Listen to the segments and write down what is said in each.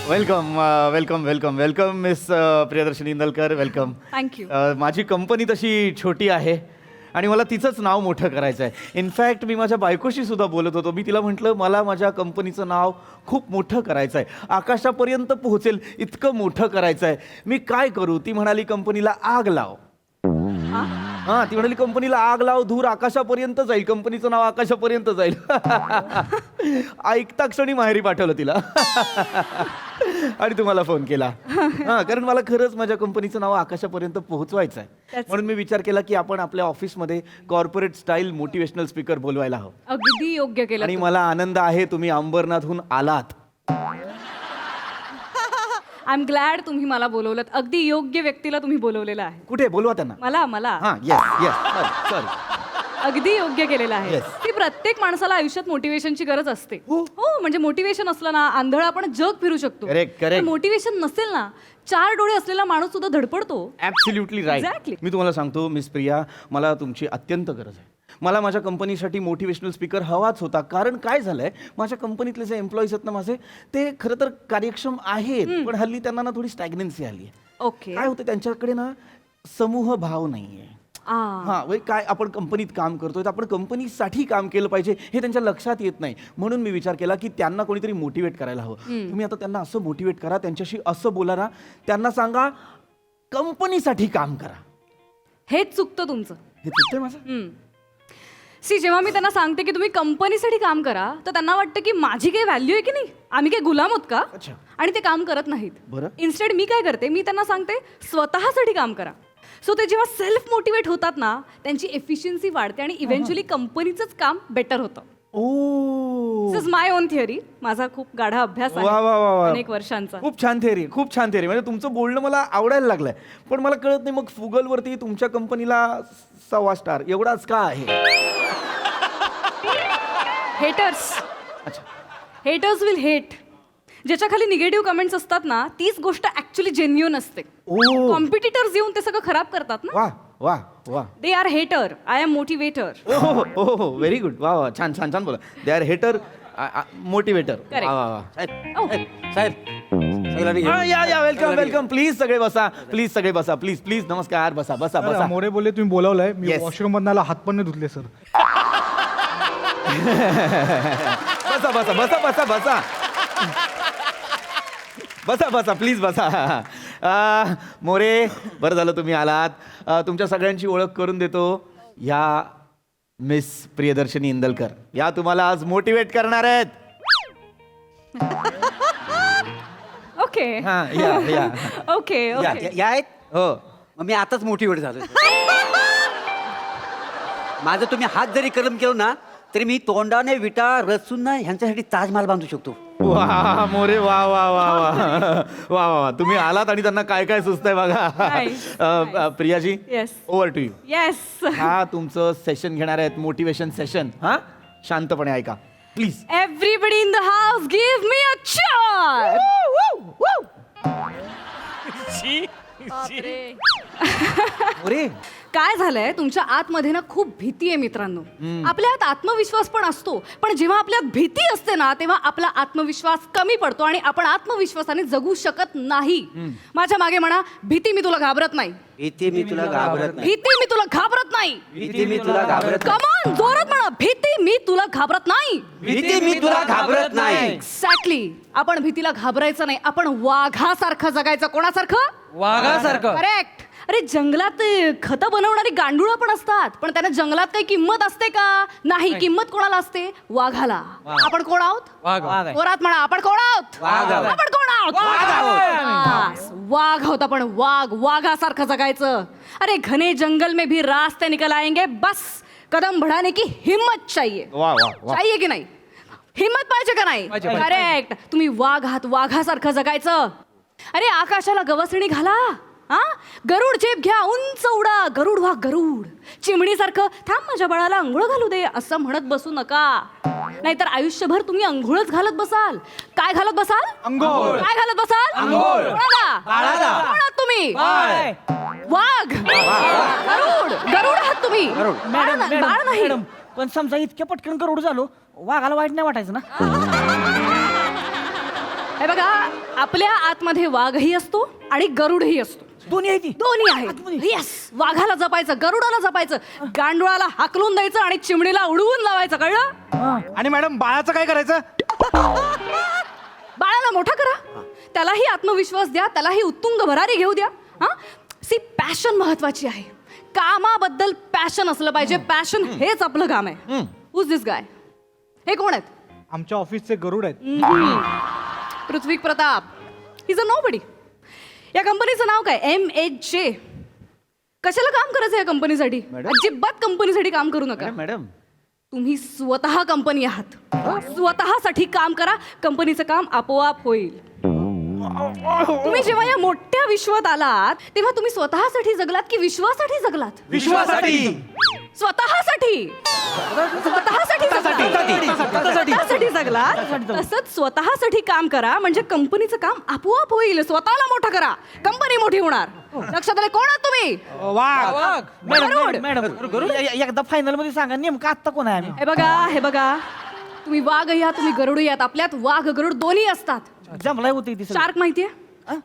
Welcome welcome welcome welcome miss Priyadarshini Indalkar welcome. Thank you. माझी company तशी छोटी आहे आणि मला तिचंच नाव मोठं करायचं आहे. इनफॅक्ट मी माझ्या बायकोशी सुद्धा बोलत होतो. मी तिला म्हटलं मला माझ्या कंपनीचं नाव खूप मोठं करायचं आहे, आकाशापर्यंत पोहोचेल इतकं मोठं करायचं आहे. मी काय करू? ती म्हणाली कंपनीला आग लाव. हां, ती म्हणाली कंपनीला आग लाव, धूर आकाशापर्यंत जाईल, कंपनीचं नाव आकाशापर्यंत जाईल. ऐकता क्षणी माहेरी पाठवलं तिला. आणि तुम्हाला फोन केला. हां, कारण मला खरंच माझ्या कंपनीचं नाव आकाशापर्यंत पोहोचवायचं आहे. म्हणून मी विचार केला की आपण आपल्या ऑफिसमध्ये कॉर्पोरेट स्टाईल मोटिवेशनल स्पीकर बोलवायला हवं. अगदी योग्य केलं. आणि मला आनंद आहे तुम्ही अंबरनाथहून आलात. आय एम ग्लॅड तुम्ही मला बोलवलं. अगदी योग्य व्यक्तीला तुम्ही बोलवलेलं आहे. कुठे बोलवा त्यांना. मला हां, येस येस, सॉरी. अगदी योग्य केलेलं आहे. Yes. की प्रत्येक माणसाला आयुष्यात मोटिवेशनची गरज असते. हो. हो, म्हणजे मोटिवेशन असलं ना आंधळ आपण जग फिरू शकतो. Correct. मोटिवेशन नसेल ना, 4 डोळे असलेला माणूस सुद्धा धडपडतो. Absolutely right. Exactly. मी तुम्हाला सांगतो मिस प्रिया, मला तुमची अत्यंत गरज आहे. मला माझ्या कंपनीसाठी मोटिवेशनल स्पीकर हवाच होता. कारण काय झालंय, माझ्या कंपनीतले जे एम्प्लॉईज आहेत ना माझे, ते खरं तर कार्यक्षम आहेत, पण हल्ली त्यांना ना थोडी स्टॅग्नन्सी आली आहे. ओके. काय होतं त्यांच्याकडे ना समूह भाव नाहीये. हां, वय काय आपण कंपनीत काम करतोय तर आपण कंपनीसाठी काम केलं पाहिजे हे त्यांच्या लक्षात येत नाही. म्हणून मी विचार केला की त्यांना कोणीतरी मोटिवेट करायला हवं. तुम्ही आता त्यांना असं मोटिवेट करा, त्यांच्याशी असं बोला ना, त्यांना सांगा कंपनीसाठी काम करा. हेच चुकतं तुमचं. हे चुकतंय माझं. जेव्हा मी त्यांना सांगते की तुम्ही कंपनीसाठी काम करा, तर त्यांना वाटतं की माझी काही व्हॅल्यू आहे की नाही, आम्ही काही गुलाम आहोत का? अच्छा. आणि ते काम करत नाहीत. बरं. इन्स्टेड मी काय करते, मी त्यांना सांगते स्वतःसाठी काम करा. सो ते जेव्हा सेल्फ मोटिवेट होतात ना, त्यांची एफिशियन्सी वाढते आणि इव्हेंच्युअली कंपनीचंच काम बेटर होतं. ओ, दिस इज माय ओन थिअरी. माझा खूप गाढा अभ्यास वा वा वा वा. आहे अनेक वर्षांचा. खूप छान थेअरी, खूप छान थेअरी. म्हणजे तुमचं बोलणं मला आवडायला लागलंय. पण मला कळत नाही मग फुगलवरती तुमच्या कंपनीला 6 स्टार एवढाच का आहे? हेटर्स. अच्छा. Haters will hate. ज्याच्या खाली निगेटिव्ह कमेंट्स असतात ना, तीच गोष्ट ऍक्च्युली जेन्युइन असते. ओ, कॉम्पिटिटर्स येऊन ते सगळं खराब करतात ना. वा वा वा. दे आर हेटर, आय एम मोटिवेटर. हो, व्हेरी गुड. वा वा, छान छान छान बोला. दे आर हेटर, मोटिवेटर. Correct. वा वा वा. साहेब या वेलकम वेलकम. प्लीज सगळे बसा, प्लीज सगळे बसा, प्लीज प्लीज. नमस्कार, बसा बसा बसा. मोरे बोलले तुम्ही बोलावलंय. मी Yes. वॉशरूम मधनं हात पण नाही धुतले सर. बसा बसा बसा बसा बसा बसा बसा प्लीज बसा. मोरे, बरं झालं तुम्ही आलात. तुमच्या सगळ्यांची ओळख करून देतो. ह्या मिस प्रियदर्शनी इंदलकर, या तुम्हाला आज मोटिवेट करणार आहेत. ओके. हां, या ओके या ओके. या आहेत. हो. मग मी आताच मोटिवेट झालो. माझं तुम्ही हात जरी कलम केलं ना, तरी मी तोंडाने विटा रचून ना ह्यांच्यासाठी ताजमहाल बांधू शकतो. वा मोरे, वा वा वा वा वा वा. तुम्ही आलात आणि त्यांना काय काय सुचतंय बघा. Nice. प्रियाजी, Yes. Over to you. Yes. हा तुमचं सेशन घेणार आहेत, मोटिवेशन सेशन. हा, शांतपणे ऐका please. Everybody in the house give me a cheer. More, काय झालंय, तुमच्या आतमध्ये ना खूप भीती आहे मित्रांनो. आपल्या आत आत्मविश्वास पण असतो, पण जेव्हा आपल्यात भीती असते ना, तेव्हा आपला आत्मविश्वास कमी पडतो आणि आपण आत्मविश्वासाने जगू शकत नाही. माझ्या मागे म्हणा, भीती मी तुला घाबरत नाही. भीती मी तुला घाबरत नाही. भीती मी तुला घाबरत नाही. भीती मी तुला घाबरत नाही. कमॉन, जोरात म्हणा, भीती मी तुला घाबरत नाही. भीती मी तुला घाबरत नाही. एक्झॅक्टली. आपण भीतीला घाबरायचं नाही, आपण वाघासारखं जगायचं. कोणासारखं? वाघासारखं. करेक्ट. अरे जंगलात खतं बनवणारी गांडुळं पण असतात, पण त्यांना जंगलात काही किंमत असते का? नाही. किंमत कोणाला असते? वाघाला. आपण कोण आहोत? जोरात म्हणा, आपण कोण आहोत? वाघ आहोत. आपण कोण आहोत? बस, वाघ आहोत आपण. वाघासारखं जगायचं. अरे घने जंगल में भी रास्ते निकल आएंगे, बस कदम बढ़ाने की हिम्मत चाहिए. वा वा वा. चाहिए की नाही? हिम्मत पाहिजे का नाही? करेक्ट. तुम्ही वाघ आहात, वाघासारखं जगायचं. अरे आकाशाला गवसणी घाला. हा, गरुड झेप घ्या, उंच उडा. गरुड व्हा गरुड. चिमणीसारखं थांब, माझ्या बाळाला अंघोळ घालू दे, असं म्हणत बसू नका. नाहीतर आयुष्यभर तुम्ही अंघोळच घालत बसाल. काय घालत बसाल? अंघोळ. काय घालत बसाल? अंघोळ. कोणाला? कोण आहात तुम्ही? वाघ. गरुड आहात तुम्ही. बाळ नाही. पण समजा इतक्या पटकन गरुड झालो, वाघाला वाईट नाही वाटायचं ना? हे बघा, आपल्या आतमध्ये वाघही असतो आणि गरुडही असतो. दोन्ही आहे ती. दोन्ही आहे. येस, वाघाला जपायचं, गरुडाला जपायचं, गांडुळाला हाकलून द्यायचं आणि चिमणीला उडवून लावायचं, कळलं? आणि मॅडम बाळाचं काय करायचं? बाळाला मोठा करा, त्यालाही आत्मविश्वास द्या, त्यालाही उत्तुंग भरारी घेऊ द्या. हा, सी पॅशन महत्वाची आहे. कामाबद्दल पॅशन असलं पाहिजे. पॅशन हेच आपलं काम आहे. Who's this guy? हे कोण आहेत? आमच्या ऑफिसचे गरुड आहेत. Prithvi Pratap. Is a nobody. या कंपनीचं नाव काय? MHJ. कशाला काम करायचं या कंपनीसाठी? अजिबात कंपनीसाठी काम करू नका. मॅडम तुम्ही स्वतः कंपनी आहात. स्वतःसाठी काम करा, कंपनीचं काम आपोआप होईल. तुम्ही जेव्हा या मोठ्या विश्वात आलात तेव्हा तुम्ही स्वतःसाठी जगलात की विश्वासाठी जगलात? विश्वासाठी. स्वतःसाठी. स्वतःसाठी जगलात. तसंच स्वतःसाठी काम करा, म्हणजे कंपनीचं काम आपोआप होईल. स्वतःला मोठं करा, कंपनी मोठी होणार. लक्षात आले? कोण आहात तुम्ही? गरुड. मॅडम एकदा फायनल मध्ये सांगा नेमकं आत्ता कोण आहे आम्ही? हे बघा, तुम्ही वाघ आहात, तुम्ही गरुड आहात. आपल्यात वाघ गरुड दोन्ही असतात. जमलाय होती ती सगळी. शार्क माहितीये?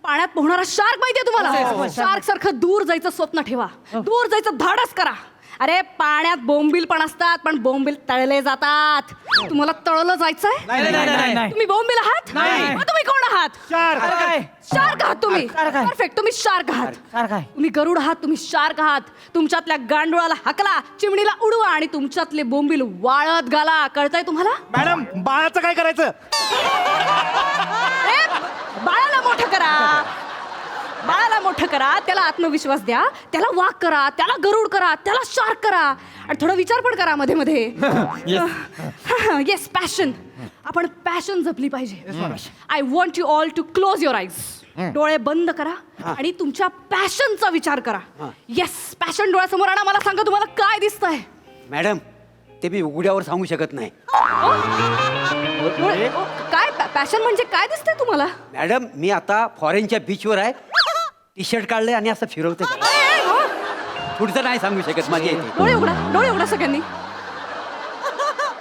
पाण्यात पोहणारा शार्क माहितीये तुम्हाला? शार्क सारखं दूर जायचं स्वप्न ठेवा, दूर जायचं धाडस करा. अरे पाण्यात बोंबील पण असतात, पण बोंबील तळले जातात. तुम्हाला तळलं जायचंय? नाही. तुम्ही बोंबील आहात? मग तुम्ही कोण आहात? शार्क आहात तुम्ही. शार्क आहे. परफेक्ट, तुम्ही शार्क आहात. सारखं आहे. तुम्ही गरुड आहात, तुम्ही शार्क आहात. तुमच्यातल्या गांडुळाला हकला, चिमणीला उडवा आणि तुमच्यातले बोंबील वाळत घाला. कळतंय तुम्हाला? मॅडम बाळाचं काय करायचं? अरे, बाळाला मोठं करा, बाळाला मोठं करा, त्याला आत्मविश्वास द्या, त्याला वाघ करा, त्याला गरुड करा, त्याला शार्क करा आणि थोडा विचार पण करा मध्ये मध्ये. Yes, passion. आपण पॅशन जपली पाहिजे. I want you all to close your eyes. डोळे बंद करा आणि तुमच्या पॅशनचा विचार करा. येस, पॅशन डोळ्यासमोर आणा. मला सांगा, तुम्हाला काय दिसतंय? मॅडम ते मी उघड्यावर सांगू शकत नाही. काय पॅशन म्हणजे काय दिसतंय तुम्हाला? मॅडम मी आता फॉरेनच्या बीचवर आहे, टी शर्ट काढलंय आणि असं फिरवते. पुढचं नाही सांगू शकत माझी इथे. डोळे उघडा सगळ्यांनी.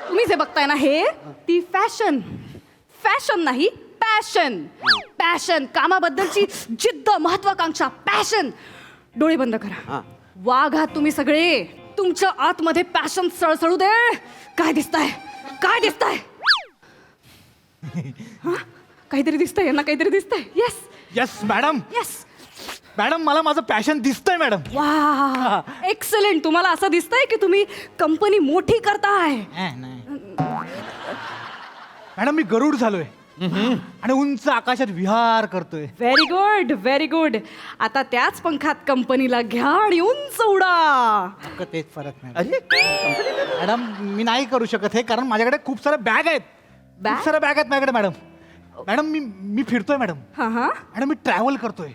तुम्ही जे बघताय ना, हे ती फॅशन. फॅशन नाही, पॅशन. पॅशन, कामाबद्दलची जिद्द, महत्वाकांक्षा, पॅशन. डोळे बंद करा. वाघ आहात तुम्ही सगळे. तुमच्या आतमध्ये पॅशन सळसळू दे. काय दिसतंय? काय दिसतंय? काहीतरी दिसतंय यांना, काहीतरी दिसतंय. Yes yes madam. Yes. Madam मला माझं पॅशन दिसतंय मॅडम. वा, एक्सलेंट. तुम्हाला असं दिसतंय की तुम्ही कंपनी मोठी करताय. मॅडम मी गरुड झालोय आणि उंच आकाशात विहार करतोय. Very good, very good. आता त्याच पंखात कंपनीला घ्या आणि उंच उडा. तेच फरक मॅडम. मी नाही करू शकत हे, कारण माझ्याकडे खूप साऱ्या बॅग आहेत. बॅग? खूप साऱ्या बॅग आहेत माझ्याकडे मॅडम. मॅडम मी फिरतोय मॅडम. हा. मॅडम मी ट्रॅव्हल करतोय,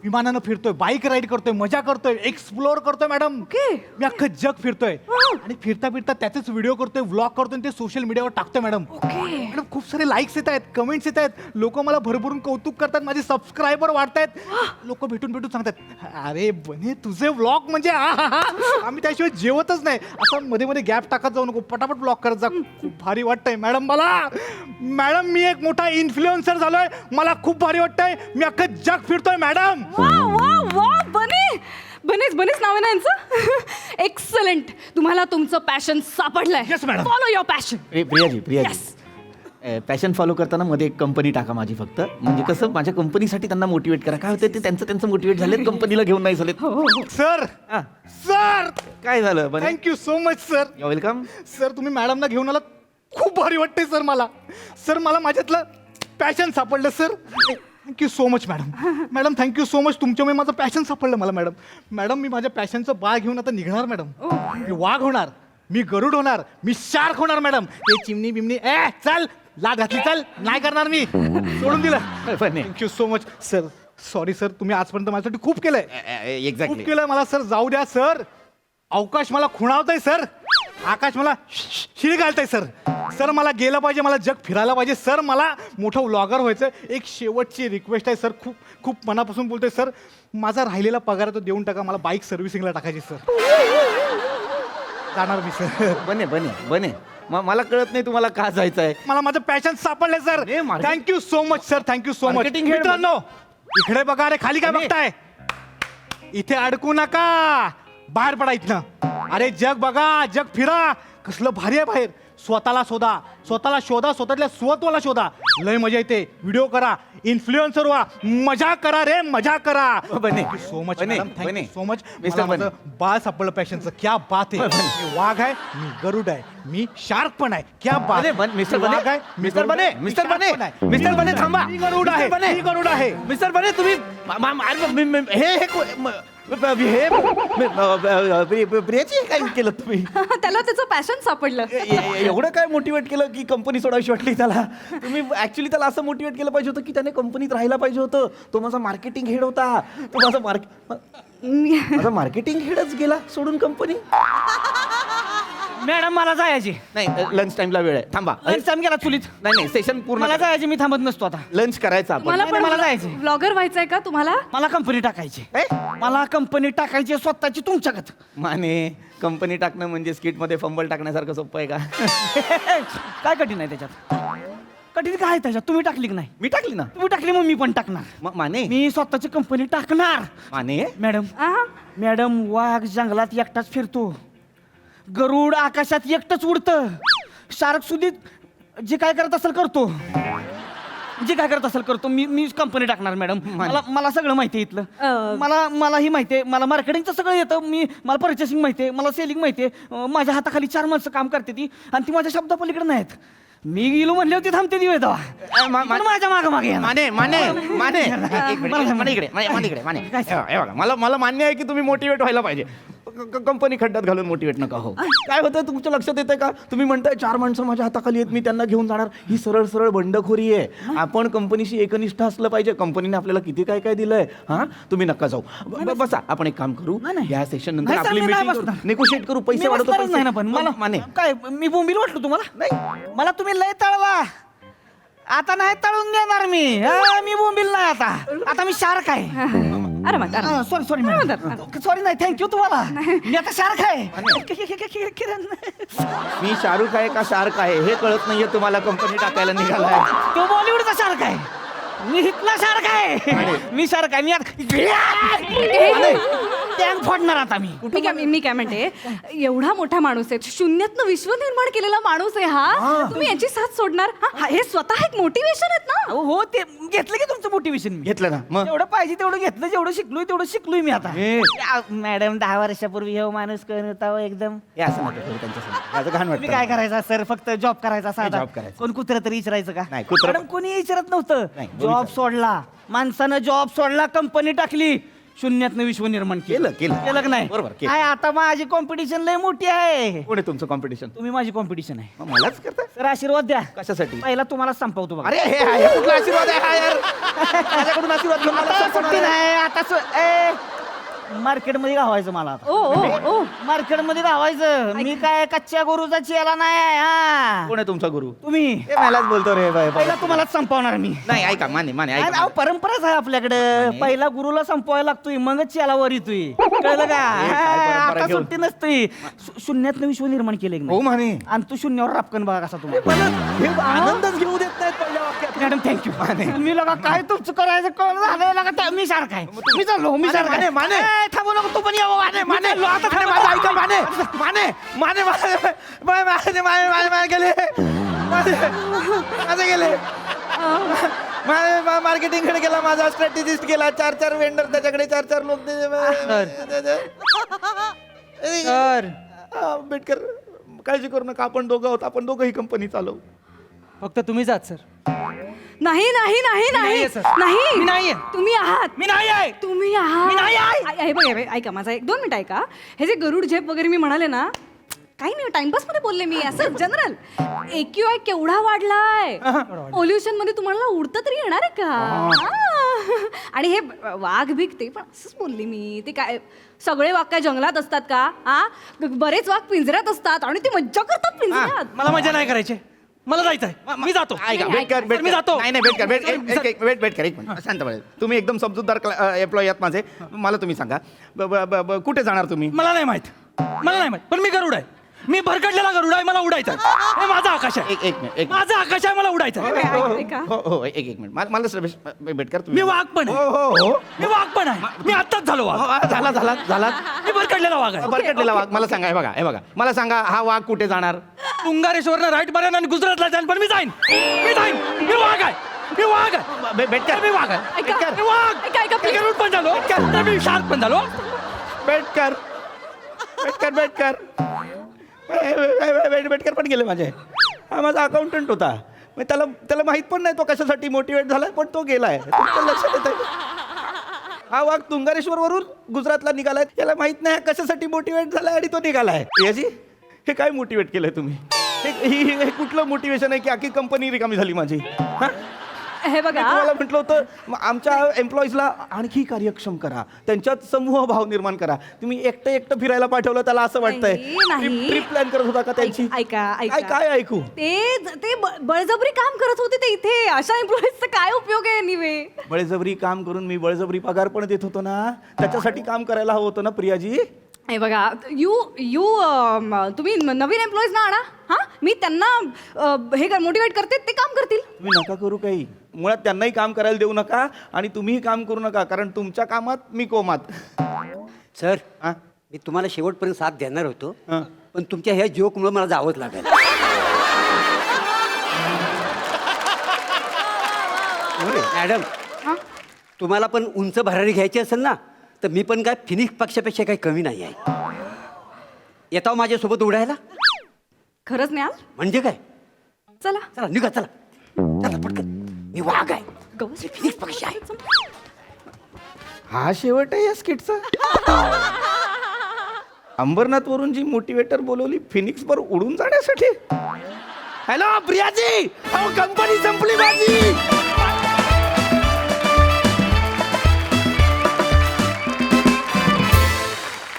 विमानानं फिरतोय, बाईक राईड करतोय, मजा करतोय, एक्सप्लोर करतोय मॅडम. ओके. मी अख्खं जग फिरतोय आणि फिरता फिरता त्याचेच व्हिडिओ करतोय, व्लॉग करतोय आणि ते सोशल मीडियावर टाकतोय मॅडम. मॅडम खूप सारे लाईक्स येत आहेत, कमेंट्स येत आहेत, लोक मला भरभरून कौतुक करतात, माझे सबस्क्रायबर वाढतायत. लोक भेटून सांगतात, अरे बने तुझे व्लॉग म्हणजे आम्ही त्याशिवाय जेवतच नाही. असं मध्ये मध्ये गॅप टाकत जाऊ नको, पटापट व्लॉग करत जा. खूप भारी वाटतंय मॅडम मला. मॅडम मी एक मोठा इन्फ्लुएन्सर झालोय, मला खूप भारी वाटतंय. मी अख्खं जग फिरतोय मॅडम. बनेच नाव आहे ना यांचं. एक्सलंट. तुम्हाला तुमचं पॅशन सापडलंय. Yes, madam. Follow your passion. Priyaji, passion follow करताना मध्ये एक कंपनी टाका माझी फक्त. म्हणजे कसं माझ्या कंपनीसाठी त्यांना मोटिवेट करा. काय होतं ते त्यांचं मोटिवेट झालेत, कंपनीला घेऊन नाही झालेत. सर हा. सर काय झालं? Thank you so much sir. You welcome. Sir तुम्ही मॅडमला घेऊन आलात, खूप भारी वाटतंय सर मला. सर मला माझ्यातलं पॅशन सापडलं sir. Thank you so much madam. Madam thank you so much, तुमच्यामुळे माझं पॅशन सापडलं मला मॅडम. मॅडम मी माझ्या पॅशनचं बाळ घेऊन आता निघणार मॅडम. मी वाघ होणार, मी गरुड होणार, मी शार्क होणार मॅडम. ते चिमणी बिमणी चल लाद घातली, चल नाही करणार मी, सोडून दिलं. Thank you so much sir. Sorry sir, तुम्ही आजपर्यंत माझ्यासाठी खूप केलंय, खूप एक्झॅक्टली. केलंय मला सर. जाऊ द्या सर. अवकाश मला खुणावतंय सर, आकाश मला शिळ घालतंय सर. सर मला गेलं पाहिजे, मला जग फिरायला पाहिजे सर. मला मोठं व्लॉगर व्हायचं. एक शेवटची रिक्वेस्ट आहे सर, खूप खूप मनापासून बोलतोय सर. माझा राहिलेला पगार तो देऊन टाका, मला बाईक सर्व्हिसिंगला टाकायची सर. जाणार मी सर. बने बने बने मला कळत नाही तुम्हाला का जायचं आहे. मला माझं पॅशन सापडले सर. हे market- thank you so much sir. Thank you so much. Marketing head मित्रांनो इकडे बघा. अरे खाली काय अरे. बघताय. इथे अडकू नका. बाहेर पडा इथनं. अरे जग बघा. जग फिरा. कसलं भारी आहे बाहेर. स्वतःला शोधा. स्वतःला शोधा. स्वतःतल्या स्वत्वाला शोधा. लय मजा येते. व्हिडिओ करा. इन्फ्लुएन्सर व्हा. मजा करा रे. मजा करा. बने सो मच बने, थँक्यू बने. So much. मिस्टर बने. बाळ सापडलं पॅशनचं. क्या बात आहे. मी वाघ आहे. मी गरुड आहे. मी शार्क पण आहे. क्या बात बने, बन- मिस्टर मी वाघ बने. आहे, मी मिस्टर गरुड बने. आहे, मी मिस्टर शार्क बने. पण आहे. मिस्टर बने, थांबा. मी गरुड आहे. मिस्टर बने. मी गरुड आहे. मिस्टर बने तुम्ही प्रियाची काय केलं तुम्ही. त्याला त्याचं पॅशन सापडलं. एवढं काय मोटिवेट केलं की कंपनी सोडायची वाटली त्याला. तुम्ही ऍक्च्युली त्याला असं मोटिवेट केलं पाहिजे होतं की त्याने कंपनीत राहायला पाहिजे होतं. तो माझा मार्केटिंग हेड होता. तो माझा मार्केटिंग हेडच गेला सोडून कंपनी. मॅडम मला जायची. नाही लंच टाइमला वेळ आहे. थांबा. लंच टाइम गेला चुलीत. नाही सेशन पूर्ण मला जायची. मी थांबत नसतो आता. लंच करायचा आपण. मला पण मला जायचंय. ब्लॉगर व्हायचंय का तुम्हाला? मला कंपनी टाकायची. ए? मला कंपनी टाकायची स्वतःची तुमच्याकडे. माने कंपनी टाकणं म्हणजे स्किट मध्ये फंबल टाकण्यासारखं सोपं आहे का. काय कठीण आहे त्याच्यात. कठीण काय आहे त्याच्यात. तुम्ही टाकली की नाही. मी टाकली ना. तुम्ही टाकली मग मी पण टाकणार. माने मी स्वतःची कंपनी टाकणार. माने मॅडम आ? मॅडम वाघ जंगलात एकटाच फिरतो. गरुड आकाशात एकटंच उडतं. शार्क सुद्धा जे काय करत असेल करतो. जे काय करत असेल करतो. मी कंपनी टाकणार मॅडम. मला सगळं माहिती आहे इथलं. मलाही माहिती आहे. मला मार्केटिंगचं सगळं येतं. मला पर्चेसिंग माहिती आहे. मला सेलिंग माहिती आहे. माझ्या हाताखाली 4 माणसं काम करते ती आणि ती माझ्या शब्दापलीकडे नाहीत. मी गेलो म्हणले होते थांबते दिवे तेव्हा. माझ्या मागे मागे माने माने माने एक मिनिट. माने इकडे माने इकडे माने हे बघा मला मान्य आहे की तुम्ही मोटिवेट व्हायला पाहिजे. कंपनी खड्ड्यात घालून मोटिवेट नका हो. काय होतं तुमच्या लक्षात येतं का. तुम्ही म्हणताय 4 माणसं माझ्या हाताखाली आहेत. मी त्यांना घेऊन जाणार. ही सरळ सरळ बंडखोरी आहे. आपण कंपनीशी एकनिष्ठ असलं पाहिजे. कंपनीने आपल्याला किती काय काय दिलंय. हा तुम्ही नका जाऊ. बसा आपण एक काम करू. या सेशन नंतर नाही, आपली नाही, नाही मीटिंग बसणार. निगोशिएट करू. पैसे वाढवतो. बसणारच नाही ना पण मला माने काय मी बोंबील वाटलो तुम्हाला. नाही मला तुम्ही लय तळला. आता नाही तळून देणार मी. मी बोंबील नाही आता मी शार्क आहे. अरे मग सॉरी सॉरी नाही थँक्यू तुम्हाला. मी आता शार्क आहे. मी शाहरुख आहे का शार्क आहे हे कळत नाहीये तुम्हाला. कंपनी टाकायला निघालाय. तो बॉलिवूडचा शार्क आहे. मी इथला शार्क आहे. मी शार्क आहे. मी टँक फोडणार आता मी. मी काय म्हणते, एवढा मोठा माणूस आहे, शून्यातनं विश्व निर्माण केलेला माणूस आहे हा. तुम्ही याची साथ सोडणार? हे स्वतः एक मोटिवेशन आहेत ना. हो ते घेतलं की तुमचं मोटिवेशन मी. घेतलं ना मग. जेवढं पाहिजे तेवढं घेतलं. जेवढं शिकलोय तेवढं शिकलोय मी आता. हे. मॅडम 10 वर्षापूर्वी हे माणूस करत होता एकदम. हे असं नका करू त्यांच्यासमोर. माझं घाण तुम्ही काय वाटतं. करायचं सर. फक्त जॉब करायचा साधा. job करायचा. कोण कुत्र तरी विचारायचं का. नाही, कुत्रं- मॅडम कोणी विचारत नव्हतं. नाही, जॉब विचार. सोडला. माणसानं जॉब सोडला. कंपनी टाकली. शून्यातनं विश्व निर्माण केलं. केलं की नाही. बरोबर, केलं. काय आता माझी कॉम्पिटिशन लय मोठी आहे. कोण आहे तुमचं कॉम्पिटिशन. तुम्ही माझी कॉम्पिटिशन आहे. मग मलाच करताय. सर आशीर्वाद द्या. कशासाठी. पहिला तुम्हाला संपवतो बघा. अरे हे कुठला आशीर्वाद आहे हा यार. माझ्याकडून आशीर्वाद घेऊन मला आता संपवणार सुट्टी आहे. नाही. आता मार्केटमध्ये गावायचं मला आता. ओ मार्केटमध्ये गावायचं. मी काय कच्च्या गरुचा चेला नाही. हा कोण आहे तुमचा गुरु. तुम्ही हे मलाच बोलतो रे बाय. पहिला तुम्हाला संपवणार मी. नाही ऐका माने अहो, ऐका. परंपराच आहे आपल्याकडे. पहिला गुरुला संपवायला लागतोय मगच चेला वर येतोय. कळलं का. काय परंपरा आता घेऊन? सुट्टी नसते. शून्यातनं विश्व निर्माण केले हो माने. आणि तू शून्यावर रापकन बघा कसा तुम्हाला. हे आनंदच घेऊ देत नाहीत पहिल्या वाक्यात. Madam thank you. मी लगा काय तुमचं करायचं कळलं झालं लगा. मी सारखा आहे. मी चाललो. मी सारखा आहे. माने. ए, थांबू नको तू पण यावं. माने माझं ऐका माने गेले. माझे गेले. मार्केटिंग कडे गेला. माझा स्ट्रॅटेजिस्ट गेला. 4 वेंडर त्याच्याकडे 4 लोक. बेटकर काळजी करू नका. आपण दोघं आहोत. आपण दोघं ही कंपनी चालवू. फक्त तुम्ही जात सर. नाही नाही नाही नाही नाहीये, sir. नाही मी नाहीये. तुम्ही आहात. मी नाही आहे. तुम्ही आहात. मी नाही आहे. हे बघ, हे बघ, ऐका माझा 1-2 मिनिट ऐका. हे जे गरुड झेप वगैरे मी म्हणाले ना, काही नाही टाइमपास मध्ये बोलले मी. असं जनरल AQI केवढा वाढलाय. पोल्युशन मध्ये तुम्हाला उडतं तरी येणार आहे का. आणि हे वाघ भीक ते पण असंच बोलले मी. ते काय सगळे वाघ काय जंगलात असतात का. हा बरेच वाघ पिंजऱ्यात असतात आणि ते मज्जा करतात पिंजऱ्यात. मला मजा नाही करायची. मला जायचंय. मी जातो. ऐका नाही, बेटकर ऐका. मी जातो. नाही बेटकर एक मिनिट शांत पाहिजे. तुम्ही एकदम समजूतदार एम्प्लॉई आहात माझे. मला तुम्ही सांगा कुठे जाणार तुम्ही. मला नाही माहित. पण मी गरुड आहे. मी भरकटलेला गरुड आहे, मला उडायचं आहे. हे माझा आकाश आहे, एक मिनिट एक माझा आकाश आहे, मला उडायचं आहे. ऐका. हो एक मिनिट मला रमेश बेटकर मी तुम्ही वाघ पण हो आहे, हो हो मी वाघ पण आहे, मी आत्ताच झालो वाघ. झाला मी भरकटलेला वाघ आहे. बरकटलेला वाघ. मला सांगा, हे बघा मला सांगा, हा वाघ कुठे जाणार? तुंगारेश्वरनं राईट मारेन आणि गुजरातला जाईन, पण मी जाईन. मी वाघ आहे, मी वाघ आहे, बेटकर मी वाघ आहे. ऐका. मी वाघ. ऐका, मी गरुड पण झालो, तर मी शार्क पण झालो. बेटकर पण गेले माझे. हा माझा अकाउंटंट होता, मग त्याला माहित पण नाही तो कशासाठी मोटिवेट झालाय, पण तो गेलाय. तुमच्या लक्षात येतंय? हा वाघ तुंगारेश्वर वरून गुजरातला निघालाय, याला माहित नाही हा कशासाठी मोटिवेट झालाय आणि तो निघालाय. प्रियाजी, हे काय मोटिवेट केलंय तुम्ही? हे कुठलं मोटिवेशन आहे की अख्खी कंपनी रिकामी झाली माझी? हा? हे मी बघा तुम्हाला म्हटलं होतं आमच्या एम्प्लॉईजला आणखी कार्यक्षम करा, त्यांच्यात समूह भाव निर्माण करा. तुम्ही एकटं फिरायला पाठवलं, त्याला असं वाटतंय नाही. ट्रिप प्लॅन करत होता का त्यांची? ऐका काय ऐकू? ते बळजबरी काम करत होते ते इथे. अशा एम्प्लॉईजचा काय उपयोग आहे निवे? बळजबरी काम करून मी बळजबरी पगार पण देत होतो ना, त्याच्यासाठी काम करायला हवं होतं ना प्रियाजी. हे बघा तुम्ही नवीन एम्प्लॉईज ना आणा. हा, मी त्यांना हे मोटिवेट करते, ते काम करतील. तुम्ही नका करू काही, मुळात त्यांनाही काम करायला देऊ नका आणि तुम्हीही काम करू नका, कारण तुमच्या कामात मी कोमात. सर हा? मी तुम्हाला शेवटपर्यंत साथ देणार होतो, हा. पण तुमच्या ह्या जोकमुळे मला जावंच लागेल. मॅडम, हा? तुम्हाला पण उंच भरारी घ्यायची असेल ना, तर मी पण काय फिनिक्स पक्षापेक्षा काही कमी नाही आहे. येताव माझ्यासोबत उडायला? खरंच न्याल? म्हणजे काय? चला चला निघा, चला चला पटकन. मी वाघ आहे, गवस. मी फिनिक्स पक्ष आहे. हा शेवट आहे या स्किटचा. अंबरनाथ वरून जी मोटिवेटर बोलवली फिनिक्स वर उडून जाण्यासाठी. हॅलो प्रियाजी, अहो कंपनी संपली माझी.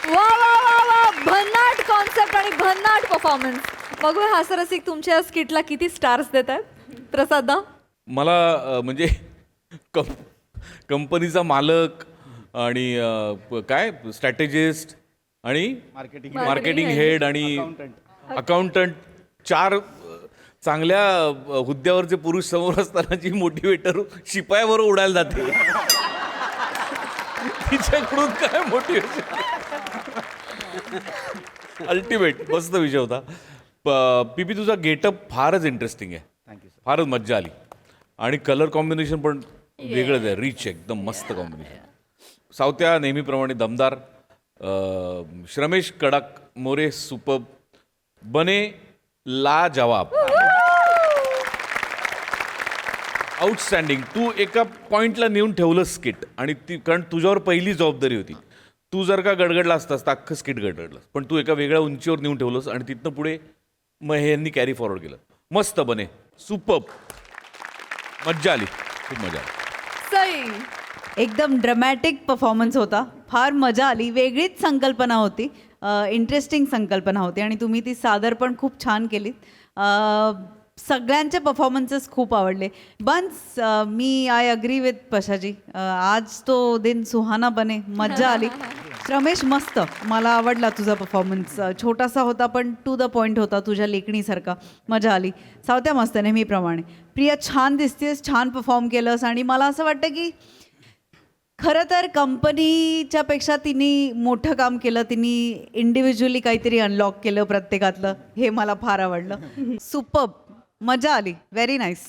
वा वा वा वा, भन्नाट कॉन्सेप्ट आणि भन्नाट परफॉर्मन्स. बघूया हास्यरसिक तुमच्या स्किटला किती स्टार्स देत आहेत. प्रसादा, मला म्हणजे कंपनीचा मालक आणि काय स्ट्रॅटेजिस्ट आणि मार्केटिंग हेड आणि अकाउंटंट, चार चांगल्या हुद्द्यावरचे पुरुष समोर असताना जी मोटिवेटर शिपायावर उडायला जाते, तिच्याकडून काय मोटिवेशन. अल्टिमेट मस्त विषय होता. पीपी तुझा गेटअप फारच इंटरेस्टिंग आहे. Thank you sir. फारच मज्जा आली आणि कलर कॉम्बिनेशन पण वेगळंच आहे, रिच एकदम मस्त कॉम्बिनेशन. सावत्या नेहमीप्रमाणे दमदार, श्रमेश कडक, मोरे सुपर, बने ला जवाब, आउटस्टँडिंग. तू एका पॉइंटला नेऊन ठेवलं स्किट, आणि ती कारण तुझ्यावर पहिली जबाबदारी होती. तू जर का गडगडला असतास तर अख्खं स्किट गडगडलं, पण तू एका वेगळ्या उंचीवर नेऊन ठेवलंस आणि तिथनं पुढे मग हे यांनी कॅरी फॉरवर्ड केलं. मस्त बने, सुपर, मज्जा आली, खूप मजा आली. सई. एकदम ड्रमॅटिक परफॉर्मन्स होता. फार मजा आली. वेगळीच संकल्पना होती, इंटरेस्टिंग संकल्पना होती आणि तुम्ही ती सादर पण खूप छान केलीत. सगळ्यांचे परफॉर्मन्सेस खूप आवडले. बन्स, मी आय अग्री विथ पशाजी. आज तो दिन सुहाना बने, मज्जा आली. रमेश, मस्त, मला आवडला तुझा परफॉर्मन्स. छोटासा होता पण टू द पॉईंट होता, तुझ्या लेखणीसारखा, मजा आली. सावत्या मस्त, नेहमीप्रमाणे. प्रिया, छान दिसतेस, छान परफॉर्म केलंस आणि मला असं वाटतं की खरं तर कंपनीच्या पेक्षा तिने मोठं काम केलं. तिने इंडिव्हिज्युअली काहीतरी अनलॉक केलं प्रत्येकातलं, हे मला फार आवडलं. सुपर्ब, मजा आली, व्हेरी नाईस.